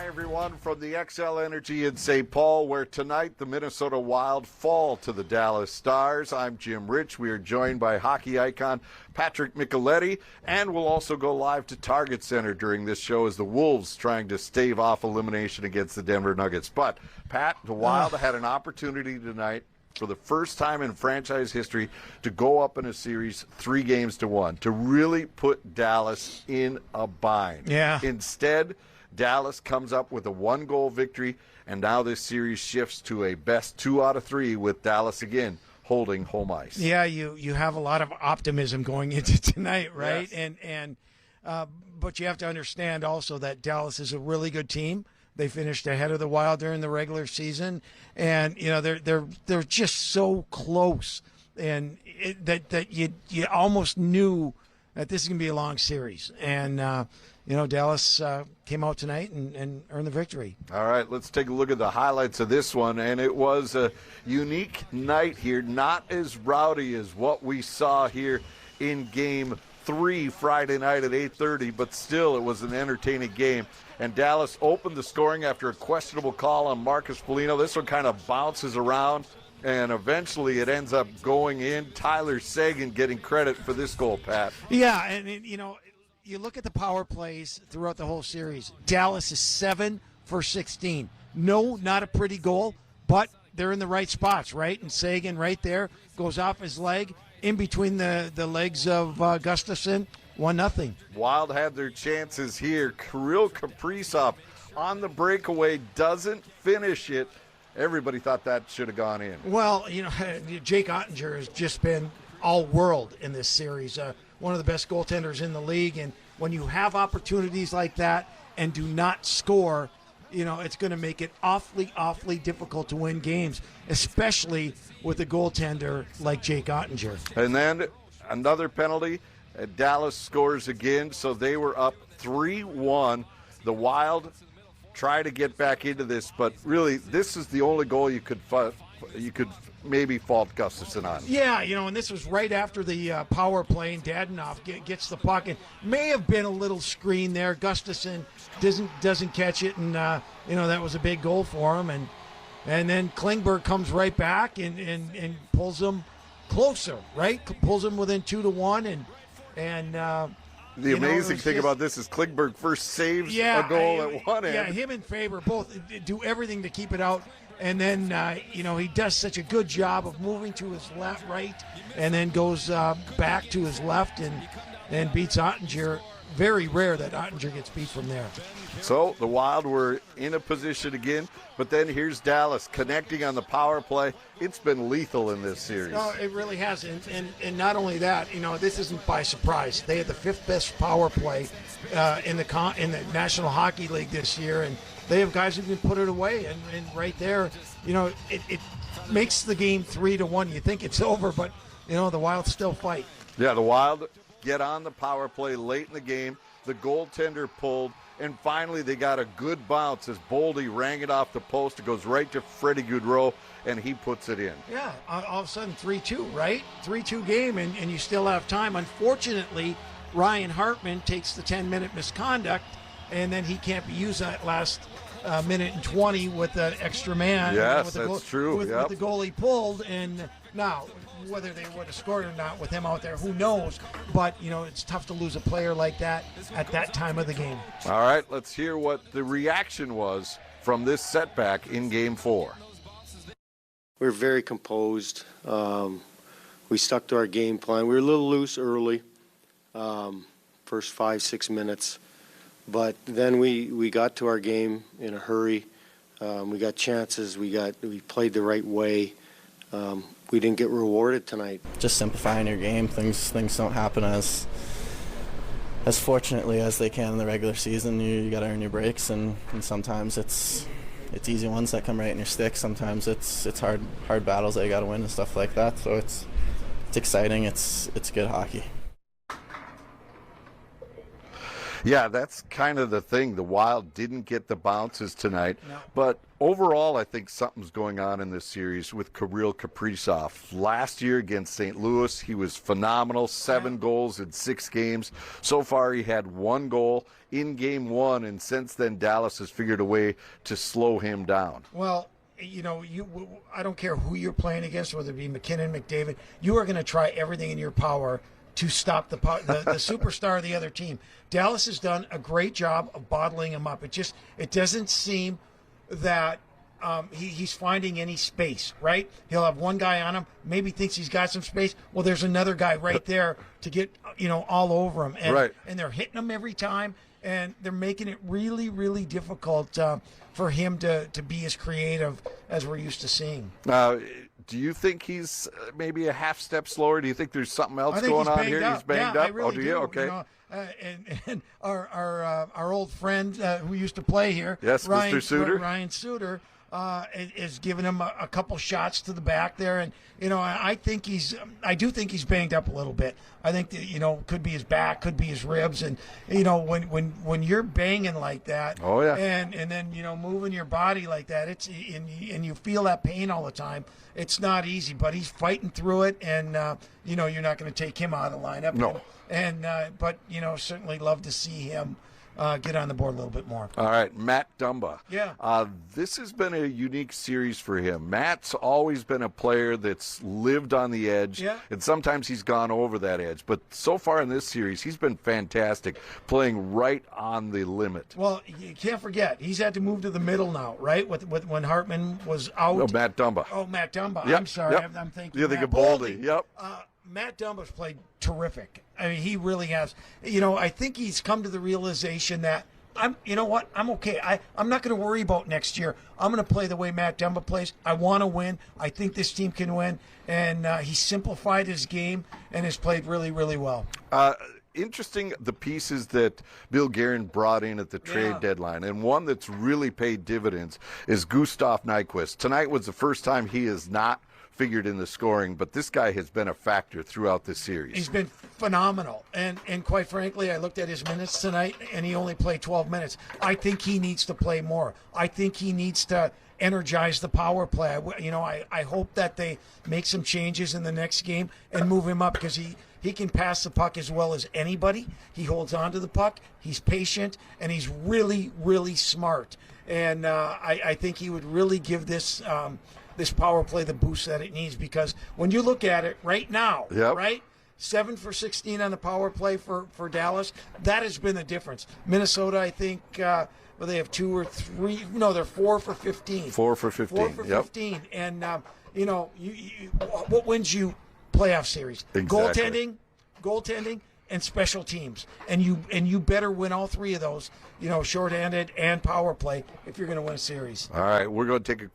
everyone, from the Xcel Energy in St. Paul, where tonight the Minnesota Wild fall to the Dallas Stars. I'm Jim Rich. We are joined by hockey icon Patrick Micheletti, and we'll also go live to Target Center during this show as the Wolves trying to stave off elimination against the Denver Nuggets. But, Pat, the Wild had an opportunity tonight for the first time in franchise history to go up in a series 3-1, to really put Dallas in a bind. Yeah. Instead, Dallas comes up with a 1-goal victory, and now this series shifts to a best 2 out of 3 with Dallas again holding home ice. Yeah, you have a lot of optimism going into tonight, right? Yes. But you have to understand also that Dallas is a really good team. They finished ahead of the Wild during the regular season, and they're just so close, and that you almost knew that this is going to be a long series. And Dallas came out tonight and earned the victory. All right, let's take a look at the highlights of this one, and it was a unique night here, not as rowdy as what we saw here in Game 3 Friday night at 8:30, but still it was an entertaining game. And Dallas opened the scoring after a questionable call on Marcus Foligno. This one kind of bounces around, and eventually it ends up going in. Tyler Seguin getting credit for this goal, Pat. Yeah, and you look at the power plays throughout the whole series. Dallas is 7 for 16. No, not a pretty goal, but they're in the right spots, right? And Seguin right there goes off his leg, in between the legs of Gustafsson. 1-0. Wild had their chances here. Kirill Kaprizov on the breakaway doesn't finish it. Everybody thought that should have gone in. Well, Jake Ottinger has just been all world in this series. One of the best goaltenders in the league. And when you have opportunities like that and do not score, it's going to make it awfully, awfully difficult to win games, especially with a goaltender like Jake Ottinger. And then another penalty. Dallas scores again, so they were up 3-1. The Wild try to get back into this, but really this is the only goal you could maybe fault Gustafsson on. Yeah, and this was right after the power play, and Dadonov gets the puck, and may have been a little screen there. Gustafsson doesn't catch it, and that was a big goal for him, and then Klingberg comes right back and pulls him closer, right? Pulls him within 2-1, and the amazing thing about this is Klingberg first saves a goal at one end. Yeah, him and Faber both do everything to keep it out. And then, he does such a good job of moving to his right, and then goes back to his left and beats Ottinger. Very rare that Ottinger gets beat from there. So the Wild were in a position again, but then here's Dallas connecting on the power play. It's been lethal in this series. No, it really has. And not only that, this isn't by surprise. They had the 5th best power play in the National Hockey League this year, and they have guys who can put it away. And right there, it makes the game 3-1. You think it's over, but, the Wild still fight. Yeah, the Wild get on the power play late in the game. The goaltender pulled, and finally they got a good bounce as Boldy rang it off the post. It goes right to Freddie Gaudreau, and he puts it in. Yeah, all of a sudden 3-2, right? 3-2 game, and you still have time. Unfortunately, Ryan Hartman takes the 10-minute misconduct, and then he can't be used that last minute and 20 with the extra man. Yes, that's true. With the goalie pulled, and now whether they would have scored or not with him out there, who knows? But, it's tough to lose a player like that at that time of the game. All right, let's hear what the reaction was from this setback in Game 4. We were very composed. We stuck to our game plan. We were a little loose early, first 5-6 minutes. But then we got to our game in a hurry. We got chances. We played the right way. We didn't get rewarded tonight. Just simplifying your game. Things don't happen as fortunately as they can in the regular season. You got to earn your breaks, and sometimes it's easy ones that come right in your stick. Sometimes it's hard battles that you got to win and stuff like that. So it's exciting. It's good hockey. Yeah, that's kind of the thing. The Wild didn't get the bounces tonight, No. but overall, I think something's going on in this series with Kirill Kaprizov. Last year against St. Louis, he was phenomenal, 7 goals in 6 games. So far, he had 1 goal in Game 1, and since then, Dallas has figured a way to slow him down. Well, I don't care who you're playing against, whether it be McKinnon, McDavid. You are going to try everything in your power to stop the superstar of the other team. Dallas has done a great job of bottling him up. It doesn't seem that he's finding any space, right? He'll have one guy on him, maybe thinks he's got some space. Well, there's another guy right there to get all over him, and they're hitting him every time, and they're making it really, really difficult for him to be as creative as we're used to seeing. Do you think he's maybe a half step slower? Do you think there's something else going on here? Up. He's banged up. I really do you? Okay. And our old friend who used to play here, yes, Mr. Suter. Ryan Suter, is giving him a couple shots to the back there, and I do think he's banged up a little bit. I think that could be his back, could be his ribs, and when you're banging like that, oh yeah, and then moving your body like that, and you feel that pain all the time. It's not easy, but he's fighting through it, and you're not going to take him out of the lineup. No, but certainly love to see him get on the board a little bit more. All right, Matt Dumba. Yeah. This has been a unique series for him. Matt's always been a player that's lived on the edge, and sometimes he's gone over that edge. But so far in this series, he's been fantastic, playing right on the limit. Well, you can't forget, he's had to move to the middle now, right? With when Hartman was out. Oh, Matt Dumba. Oh, Matt Dumba. Yep. I'm sorry. Yep. I'm thinking. You're thinking Boldy. Yep. Matt Dumba's played terrific. I mean, he really has. I think he's come to the realization that I'm okay. I'm not going to worry about next year. I'm going to play the way Matt Dumba plays. I want to win. I think this team can win. And he simplified his game and has played really, really well. Interesting, the pieces that Bill Guerin brought in at the trade deadline, and one that's really paid dividends is Gustav Nyquist. Tonight was the first time he is not figured in the scoring, but this guy has been a factor throughout the series. He's been phenomenal, and quite frankly, I looked at his minutes tonight, and he only played 12 minutes. I think he needs to play more. I think he needs to energize the power play. I hope that they make some changes in the next game and move him up, because he can pass the puck as well as anybody. He holds on to the puck. He's patient, and he's really, really smart. And I think he would really give this power play the boost that it needs, because when you look at it right now, right, 7 for 16 on the power play for Dallas, that has been the difference. Minnesota, I think, they have 2 or 3. No, they're 4 for 15. 4 for 15. 4 for 15. And what wins you playoff series? Exactly. Goaltending, and special teams. And you better win all 3 of those. Shorthanded and power play if you're going to win a series. All right, we're going to take a